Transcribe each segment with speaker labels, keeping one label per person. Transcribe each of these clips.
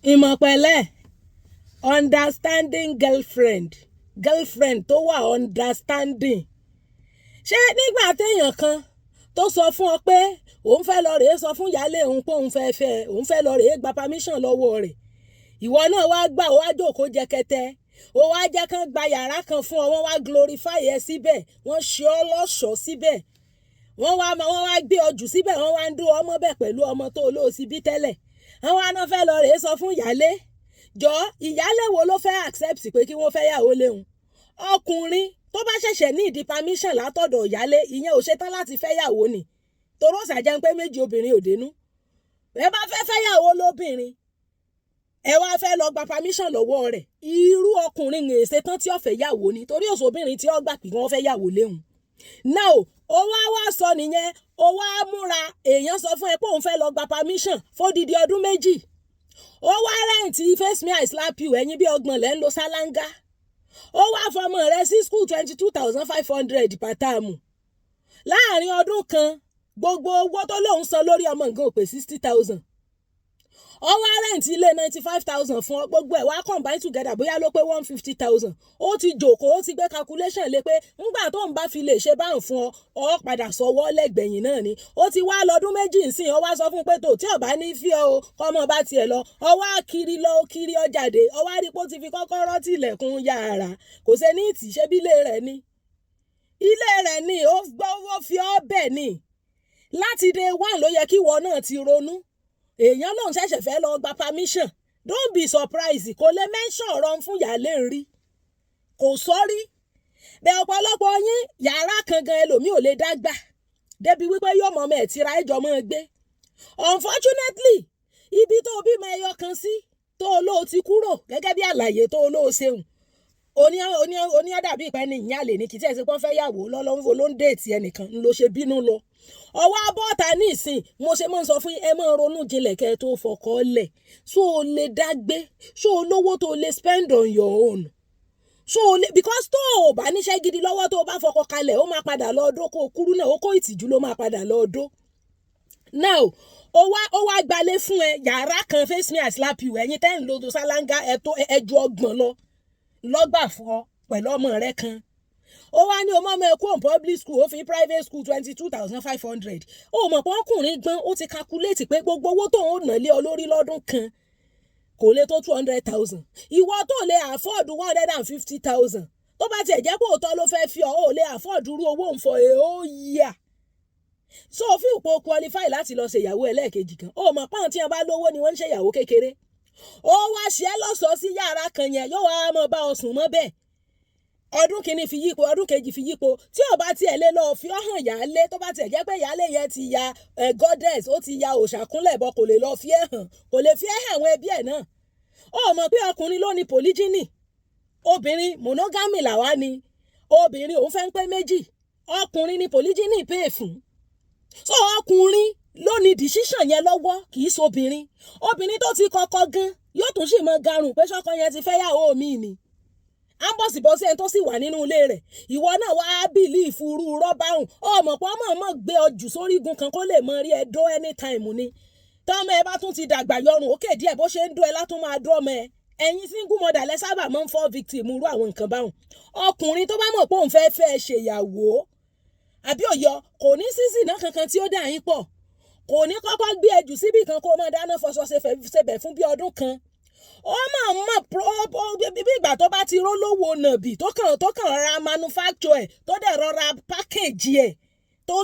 Speaker 1: ìmọ̀pẹ̀lẹ́ understanding girlfriend tó wà understanding. Ṣé nígbà téèyàn kan tó sọ fún ọ pé òun fẹ́ lọ rèé sọ fún ìyáálé òun pé òun fẹ́ lọ rèé gba permission lọ́wọ́ rẹ̀, ìwọ náà wá gbà ó wá jókòó jẹkẹtẹ, ó wá jẹ́ kán gba yàrá kan fún ọ, wọ́n wá glorify ẹ síbẹ̀, wọ́n ṣe ọ́ lọ́ṣọ̀ọ́ síbẹ̀, wọ́n wá gbé ọ jù síbẹ̀, wọ́n wá ń dó ọmọ bẹ̀ pẹ̀lú ọmọ tó olóòsì bí tẹ́lẹ̀, àwọn àna fẹ́ lọ rèé sọ fún ìyáálé. Jọ ìyáálé wo ló fẹ́ accept pé kí wọ́n fẹ́ yàwó léhun? Ọkùnrin tó bá ṣẹ̀ṣẹ̀ ní ìdí permission látọ̀dọ̀ ìyáálé, ìyẹn ò ṣetán láti fẹ́ yàwó ni, toró ṣàjẹ́ pé méjì obìnrin ò dénú. Ẹ bá fẹ́ yàwó lóbìnrin, ẹ wá fẹ́ lọ gba permission lọ́wọ́ rẹ̀, irú ọkùnrin ń ṣetán tí ó fẹ́ yàwó ni, torí òṣòbìnrin tí ó gbà pé wọ́n fẹ́ yàwó léhun. Now ó wá sọ nìyẹn, ó wá múra, èèyàn sọ fún ẹ pé òun fẹ́ lọ gba permission fódìdí ọdún méjì, ó wá rẹ́ǹtì face me I slap you, ẹ̀yin bí ọgbọ̀n lẹ́ ń lo sálángá, ó wá fọmọ rẹ sí school 22,500 per term. Láàrin ọdún kan gbogbo owó tó lóun san lórí ọmọ nǹkan ò pé 60,000. Ó wá rẹ́ǹtì ilé 95,000 fún ọ, gbogbo ẹ̀ wá combine together bóyá ló pé 150,000. Ó ti jókòó, ó ti gbé calculation lé pé ńgbà tó ń bá fi lè ṣe báhùn fún ọ padà sọwọ́ lẹ́gbẹ̀yìn náà ni. Ó ti wá lọ́dún méjì nsìn, ó wá sọ fún pé tó tí ọba ní fí ọ kọ́mọ bá tiẹ̀ lọ, ó wá kiri lọ kiri ọ jáde, ó wá rí pé ó ti fi kọ́kọ́rọ́ tilẹ̀kùn yàrá, kò ṣe ní ìtì ṣe bí ilé rẹ̀ ni. Ilé rẹ̀ ni ó gbọ́wọ́ fi ọ́ bẹ̀ ni. Láti day one ló yẹ kí ìwọ náà ti ronú. Èèyàn lòun ṣẹ̀ṣẹ̀ fẹ́ lọ gba permission, don't be surprised, kò lè mention ọ̀rọ̀ fún ìyáálé rí, kò sọ́rí. Bẹ́ẹ̀ ọ̀pọ̀lọpọ̀ yín yàrá kan gan ẹlòmíì ò lè dágbà débi wípé yóò mọ̀ ọmọ ẹ̀ tira ẹjọ́ mọ́ gbé. Unfortunately ibi tó bímọ ẹyọ kan sí tó olóò ti kúrò gẹ́gẹ́ bí àlàyé tó olóò ṣeun, oní ọ̀dàbí ìpẹ́ ni ìyá lè ní kí tí ẹ̀ sí pọ́n fẹ́ yàwó lọ́lọ́wọ́ ló ń déètì ẹnìkan ló ṣe bínú lọ. Ọwọ́ abọ́ta ní ìsìn mo ṣe máa ń sọ fún ẹ máa ronú jinlẹ̀ kẹ́ tó fọkọ lẹ̀, so o lè dágbé, so o lówó tó lè spend on your own, so o lè, because tó o bá níṣẹ́ gidi lọ́wọ́ tó o bá fọkọ kalẹ̀ ó máa padà lọ ọdún kó o kúrú náà ó kó ìtìjú ló máa padà lọ ọdún. Now ó wá gbalé fún ẹ yàrá kan face me I slap you, ẹ̀yin tẹ́ ń lo tó sálángá ẹjọ́ ọgbọ̀n lọ́gbà fún ọ pẹ̀lú ọmọ rẹ kan. Ó wá ní ọmọ ẹ kó public school, ó fi private school 22,500. Ó mọ̀ pé ọkùnrin gbọ́n, ó ti calculate pé gbogbo owó tó ń ná lé ọ lórí lọ́dún kan kò lè tó 200,000. Ìwọ tó lè afford 150,000, tó bá tiẹ̀ jẹ́ pé òótọ́ ló fẹ́ fi ó lè afford irú owó ń fọ èó yíyà. So fi ipò qualify láti lọ ṣe ìyàwó ẹlẹ́ẹ̀kejì kan. Ó mọ̀ pọ́n tí wọ́n bá lówó ni wọ́n ń ṣe ìyàwó kékeré. Ó wá ṣe é lọ́sọ̀ọ́ sí yàrá kan yẹn, yóò wá mọ̀ bá ọ sùn mọ́ bẹ́ẹ̀. Ọdún kìíní fi yípo, ọdún kejì fi yípo, tí ó bá tiẹ̀ lé lọ fi ọ́ hàn yálé, tó bá tiẹ̀ jẹ́ pé yálé yẹn ti ya goddess, ó ti ya òṣàkúnlẹ̀ bọ, kò lè lọ fi ẹ́ hàn, kò lè fi ẹ́ hàn àwọn ẹbí ẹ̀ náà. Ó mọ̀ pé ọkùnrin ló ní polygyny, obìnrin monogamy làwa ni, obìnrin òun fẹ́ ń pé méjì, ọkùnrin ni polygyny pè fún. So ọkùnrin ló ní decision yẹn lọ́wọ́, kì í ṣobìnrin. Obìnrin tó ti kọ́kọ́ gan yóò tún sì mọ garùn pé ṣọ́kọ yẹn ti fẹ́ yàwó mi ni. Ambọ̀sibọ́sí ẹni tó sì wà nínú ilé rẹ̀, ìwọ náà wá bìlífù irú rọ́bà hùn, ọmọ pọ́ mọ̀ gbé ọjù sórí igun kan kó lè mọ rí ẹ dó anytime ni. Tọ́mọ ẹ bá tún ti dàgbà yọrùn òkè díẹ̀ bó ṣe ń dó ẹ látún máa dó ọmọ ẹ. Ẹ̀yin single mother lẹ sábà máa ń fall victim irú àwọn nǹkan báhùn. Ọkùnrin tó bá mọ̀ pé òun fẹ́ ṣèyàwó àbí òyọ kò ní sísì náà kankan tí ó dà yín pọ̀, kò ní kọ́kọ́ gbé ẹjù síbì kan kó máa dáná fọṣọ ṣebẹ̀ fún bí ọdún kan. Ó máa mọ̀ bí ìgbà tó bá ti rólówó nàbì tó kàn ra manufacture ẹ̀ tó dẹ̀ rọra package ẹ̀ tó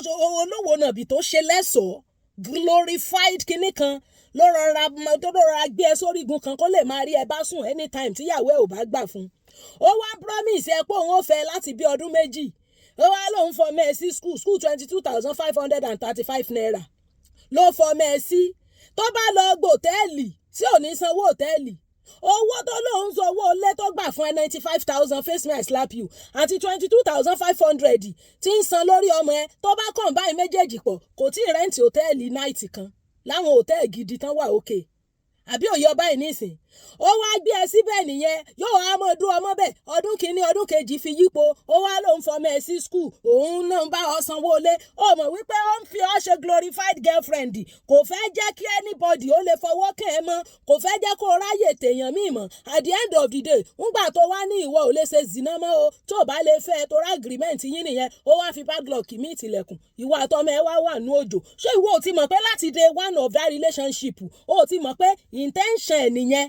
Speaker 1: olówó nàbì tó ṣe lẹ́sọ̀ọ́ glorified kinní kan ló rọra gbé ẹ sórí igun kan kó lè máa rí ẹ bá sùn anytime tíyàwó ẹ ò bá gbà fún. Ó wá promise ẹ pé òun ò fẹ́ láti bí ọdún méjì. Ó wá lóun fọmọ ẹ sí school 22,535 naira ló fọmọ ẹ sí. Tó bá lọ gbòtẹ́ẹ̀lì tí ò ní sanwó òtẹ́ẹ̀lì, owó tó lóun sọ owó ilé tó gbà fún ẹ 95,000 face me I slap you àti 22,500 tí ń san lórí ọmọ ẹ, tó bá combine méjèèjì pọ̀ kò tí ì rẹ́ǹtì òtẹ́ẹ̀lì náìtì kan láwọn òtẹ́ẹ̀lì gidi tán wà òkè. àbí òye ọba yìí nísìn ó wá gbé ẹ síbẹ̀ nìyẹn yóò wá mọ́ ọdún ọmọ bẹ́ẹ̀ ọdún kìíní ọdún kejì fi yípo ó wá lóun fọmọ ẹ sí skul òun náà ń bá ọ sanwó lé ó mọ̀ wípé ó ń fi ọ ṣe glorified girlfriend kò fẹ́ jẹ́ kí anybody ó lè fọwọ́ kàn ẹ́ mọ́ kò fẹ́ jẹ́ kó ráyè tèèyàn míì mọ́ at the end of the day ńgbà tó wá ní ìwọ ò lè ṣe zina mọ́ o tó bá lè fẹ́ tó rá agreement yín nìyẹn ó wá fi padlock mí tilẹ̀kùn ìwọ àtọmọ ẹ wá wà ní òjò ṣé ìwọ ò ti mọ̀ pé láti day one of that relationship ó ti mọ̀ pé intention ẹ̀ nìyẹn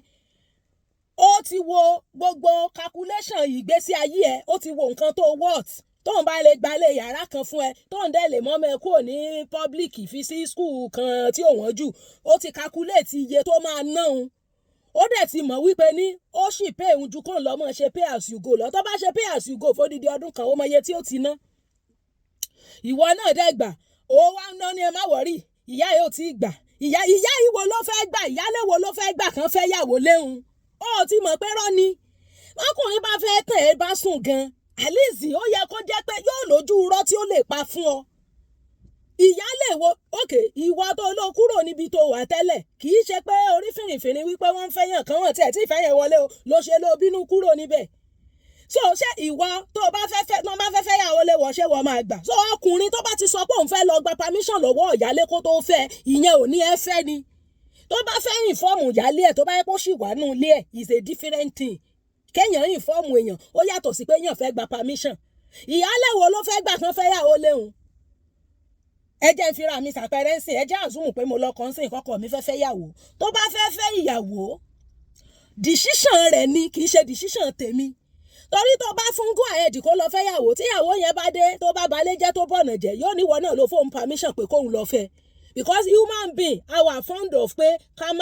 Speaker 1: ó ti wo gbogbo calculation ìgbésí ayé ẹ ó ti wo nǹkan tó worth tóun bá lè gbalẹ̀ yàrá kan fún ẹ tóun dẹ̀ lè mọ́mọ́ ẹ kúrò ní public fi sí school kan tí ò wọ́n jù ó ti calculate iye tó máa ná òun ó dẹ̀ ti mọ̀ wípé ní ó sì pay òun ju kóun lọ́mọ ṣe pay as you go lọ tó bá ṣe pay as you go fódìdí ọdún kan ó mọ iye tí ó ti ná ìwọ náà dẹ̀ gbà ó wá ń ná ní ẹ má wọ̀rí ìyá yóò ti gbà ìyá ìwọ ló fẹ́ gbà ìyálé wo ló fẹ́ gbà kan fẹ́ yàwó léhun ó ti mọ̀ pé rọ́ ni ọkùnrin bá fẹ́ tẹ̀ ẹ́ bá sùn gan àlìsí ó yẹ kó jẹ́ pé yóò lójú irọ́ tí ó lè pa fún ọ ìyálé wo òkè ìwọ tó lọ kúrò níbi tó wà tẹ́lẹ̀ kì í ṣe pé orí fìrìfìrì wípé wọ́n ń fẹ́yàn kan wọ́n tiẹ̀ tí ìfẹ́ yẹn wọlé o ló ṣe ló bínú kúrò níbẹ̀ so ṣé ìwọ tó bá fẹ́ yàwó lé wọ́n ṣé wọ́n máa gbà so ọkùnrin tó bá ti sọ pé òun fẹ́ lọ gba permission lọ́wọ́ ìyálé kó tó fẹ́ ìyẹn ò ní ẹ fẹ́ ni tó bá fẹ́ ìfọ́ọ̀mù ìyálé ẹ̀ tó bá yẹ kó sì wà nù ilé ẹ̀ is a different thing kéèyàn ìfọ́ọ̀mù èèyàn ó yàtọ̀ sí pé èèyàn fẹ́ gba permission ìyálé wo ló fẹ́ gbà kan fẹ́ yàwó léhun ẹ jẹ́ ń fira mi ṣàpẹẹrẹ ń sìn ẹ jẹ́ àzúmù pé mo lọ́kọ ń sìn kọ́kọ́ mi fẹ́ yàwó tó bá fẹ́ ìyàwó decision rẹ̀ ni kì í ṣe decision tèmi torí tó bá fún go ahead kó lọ fẹ́ yàwó tíyàwó yẹn bá dé tó bá balẹ̀ jẹ́ tó bọ̀nà jẹ́ yóò níwọ náà ló fóun permission pé kóun lọ fẹ́ because human being our fond of pé ká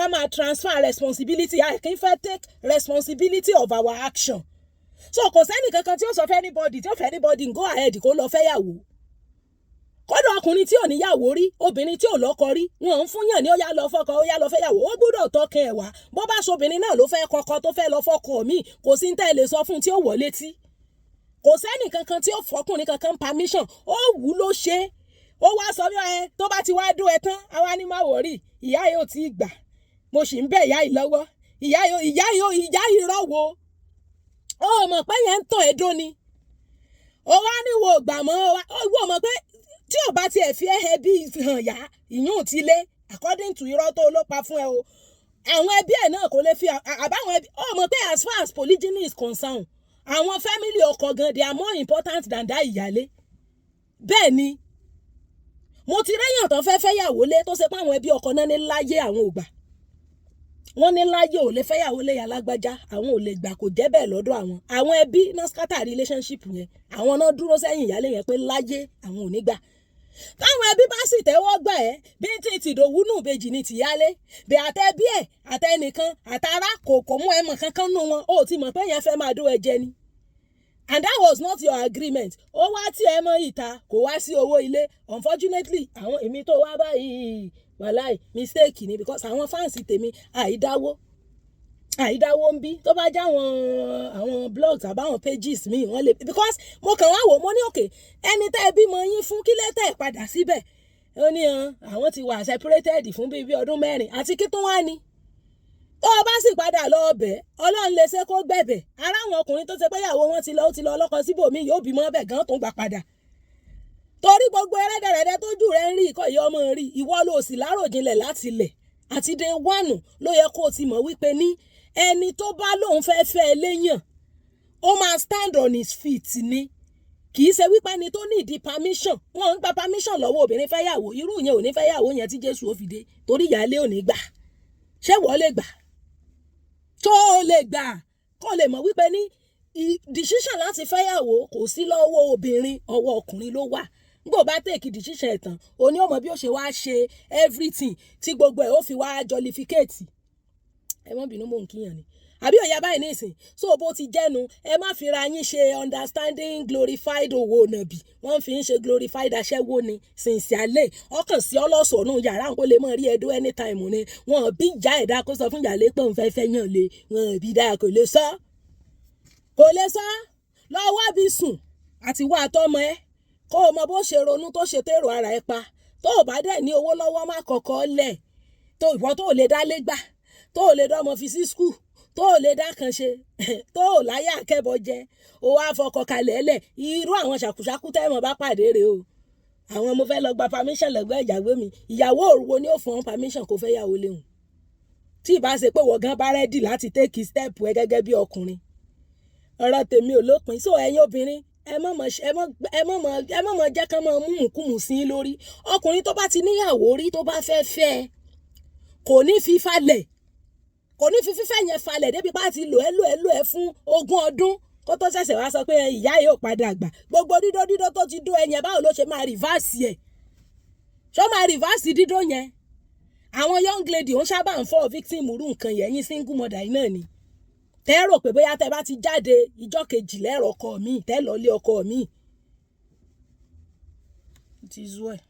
Speaker 1: máa transfer responsibility I kì í fẹ́ take responsibility of our action so kò sẹ́ni kankan tí ó sọ fẹ́ anybody tí ó fẹ́ anybody go ahead kó lọ fẹ́ yàwó kódà ọkùnrin tí ò níyàwó rí obìnrin tí ò lọ́kọ rí wọn ń fúnyàn ní ó yá lọ fọ́kọ ó yá lọ fẹ́ yàwó ó gbọ́dọ̀ tọkàn ẹ̀ wá bó bá sobìnrin náà ló fẹ́ kọ́kọ́ tó fẹ́ lọ fọ́kọ mi kò sí ní tẹ́ lè sọ fún tí ó wọ̀ létí kò sẹ́ni kankan tí ó fọkùnrin kankan permission ó wù ló ṣe ó wá sọ bí ẹ tó bá ti wá dún ẹ tán àwa ní má wọ̀rí ìyá yóò ti gbà mo sì ń bẹ̀ ìyá yìí lọ́wọ́ ìyá yìí rọ́wọ́ ó mọ̀ pé yẹn ń tàn ẹ́ dún ni ó wá níwò gbà mọ́ ó wò mọ̀ pé tí ò bá tiẹ̀ fi ẹ́ bí hàn yá ìyún ti lé according to irọ́ tó ló pa fún ẹ o àwọn ẹbí ẹ̀ náà kò lè fi àbáwọn ẹbí ó mọ̀ pé as far as polygyny is concerned àwọn family ọkọ gan they are more important than that ìyálé bẹ́ẹ̀ ni mo ti rẹ́yàn tán fẹ́ yàwó lé tó ṣe pé àwọn ẹbí ọkọ náà ní láyé àwọn ò gbà wọ́n ní láyé ò lè fẹ́ yàwó lé alágbájá àwọn ò lè gbà kò jẹ́ bẹ́ẹ̀ lọ́dọ̀ àwọn ẹbí náà scatter relationship yẹn àwọn náà dúró sẹ́yìn ìyálé yẹn pé láyé àwọn ò ní gbà táwọn ẹbí bá sì tẹ́wọ́ gbà ẹ́ bí tí tìdòwú nù bèjì ní tìyálé bí àtẹbí ẹ̀ àtẹnìkan àtàrà kò mú ẹmọ kankan nù wọn ó ti mọ̀ pé yẹn fẹ́ máa dó ẹ jẹ ni and that was not your agreement ó wá tí ẹ mọ ìta kò wá sí owó ilé unfortunately àwọn èmi tó wá báyìí wàláì mistake ni because àwọn fáǹsì tèmi àìdáwó ń bí tó bá já àwọn blogs àbáwọn pages mi wọ́n lè because mo kàn wá wò mo ní òkè ẹni tẹ́ ẹ bímọ yín fún kí lè tẹ́ ẹ padà síbẹ̀ ó ní àwọn ti wà separated fún bíi ọdún 4 àti kí tó wá ni tó o bá sì padà lọ ọbẹ̀ ọlọ́run lè ṣe kó gbẹ̀bẹ̀ ara àwọn ọkùnrin tó ṣe pé ìyàwó wọn ti lọ ọlọ́kọ síbòmí yóò bímọ ọbẹ̀ gan tó ń gbà padà torí gbogbo ẹrẹ́dẹ̀rẹ́dẹ́ tójú rẹ̀ ń rí ìkọ́ ìyá ọmọ rí ìwọ ló sì láròjinlẹ̀ láti lẹ̀ àti day 1 ló yẹ kó o ti mọ̀ wípé ní ẹni tó bá lóun fẹ́ eléyàn ó máa stand on his feet ni kì í ṣe wípé ẹni tó ní ìdí permission wọn ń gba permission lọ́wọ́ obìnrin fẹ́ yàwó irú yẹn ò ní fẹ́ yàwó yẹn tí Jésù ó fi dé torí ìyáálé ò ní gbà ṣé wọ́n lè gbà tó lè gbà kó lè mọ̀ wípé ní decision láti fẹ́ yàwó kò sí lọ́wọ́ obìnrin ọwọ́ ọkùnrin ló wà gbò bá tèkì decision ẹ̀tàn òní ọmọ bí ó ṣe wá ṣe everything tí gbogbo ẹ̀ ó fi wá jollificate ẹ mọ́ bínú mò ń kíyàn ni àbí òye báyìí ní ìsìn so bó ti jẹ́nu ẹ má fira yín ṣe understanding glorified owó nàbì wọ́n fi ń ṣe glorified aṣẹ́wó ni sincerely ọkàn sí ọlọ́sọ̀nù yàrá kó lè mọ̀ rí ẹdún anytime ni wọ́n bí ìjà ẹ̀dá kó sọ fún ìyàlẹ́ pé òun fẹ́ yàn lé wọ́n bí dáa kò lè sọ lọ́wọ́ bí sùn àti wá àtọ́mọ ẹ kó o mọ bó ṣe ronú tó ṣe tèrò ara ẹ pa tó o bá dẹ̀ ní owó lọ́wọ́ má kọ́kọ́ lẹ̀ tó ìwọ tó lè dá lé gbà tó lè dọ́mọ fi sí skul tó lè dá kan ṣe tó láyé akẹ́bọ jẹ ó wá fọkọ kalẹ̀ lẹ̀ irú àwọn ṣàkúṣàkú tẹ́mọ̀ bá pàdé rèé o àwọn mo fẹ́ lọ gba permission lọ́gbẹ́ ìyàwó mi ìyàwó òruwo ni ó fún permission kó fẹ́ yàwó léhùn tí ìbá ṣe pé wọ́n gan bá rẹ́dì láti take step ẹ gẹ́gẹ́ bí ọkùnrin ọ̀rọ̀ tèmi ò lópin so ẹ̀yin obìnrin ẹ mọ̀ mọ̀ jẹ́ kán mọ̀ mú nkúmù sí lórí ọkùnrin tó bá ti níyàwó rí tó bá fẹ́ fẹ́ kò ní fi falẹ̀ kò ní fi fífẹ́ yẹn falẹ̀ débi bá ti lò ẹ́ fún 20 ọdún kó tó ṣẹ̀ṣẹ̀ wá sọ pé ìyá yìí ò padà gbà gbogbo dídó tó ti dó ẹyẹn báwo ló ṣe máa rìvásì ẹ̀ ṣó máa rìvásì dídó yẹn àwọn young lady ó sábà ń fọ́ victim rú nǹkan yẹn yín single mother yìí náà ni tẹ́ rò pé bóyá tẹ́ bá ti jáde ìjọ́ kejì lẹ́rọ̀ ọkọ mi tẹ́ lọ lé ọkọ mi. It is well.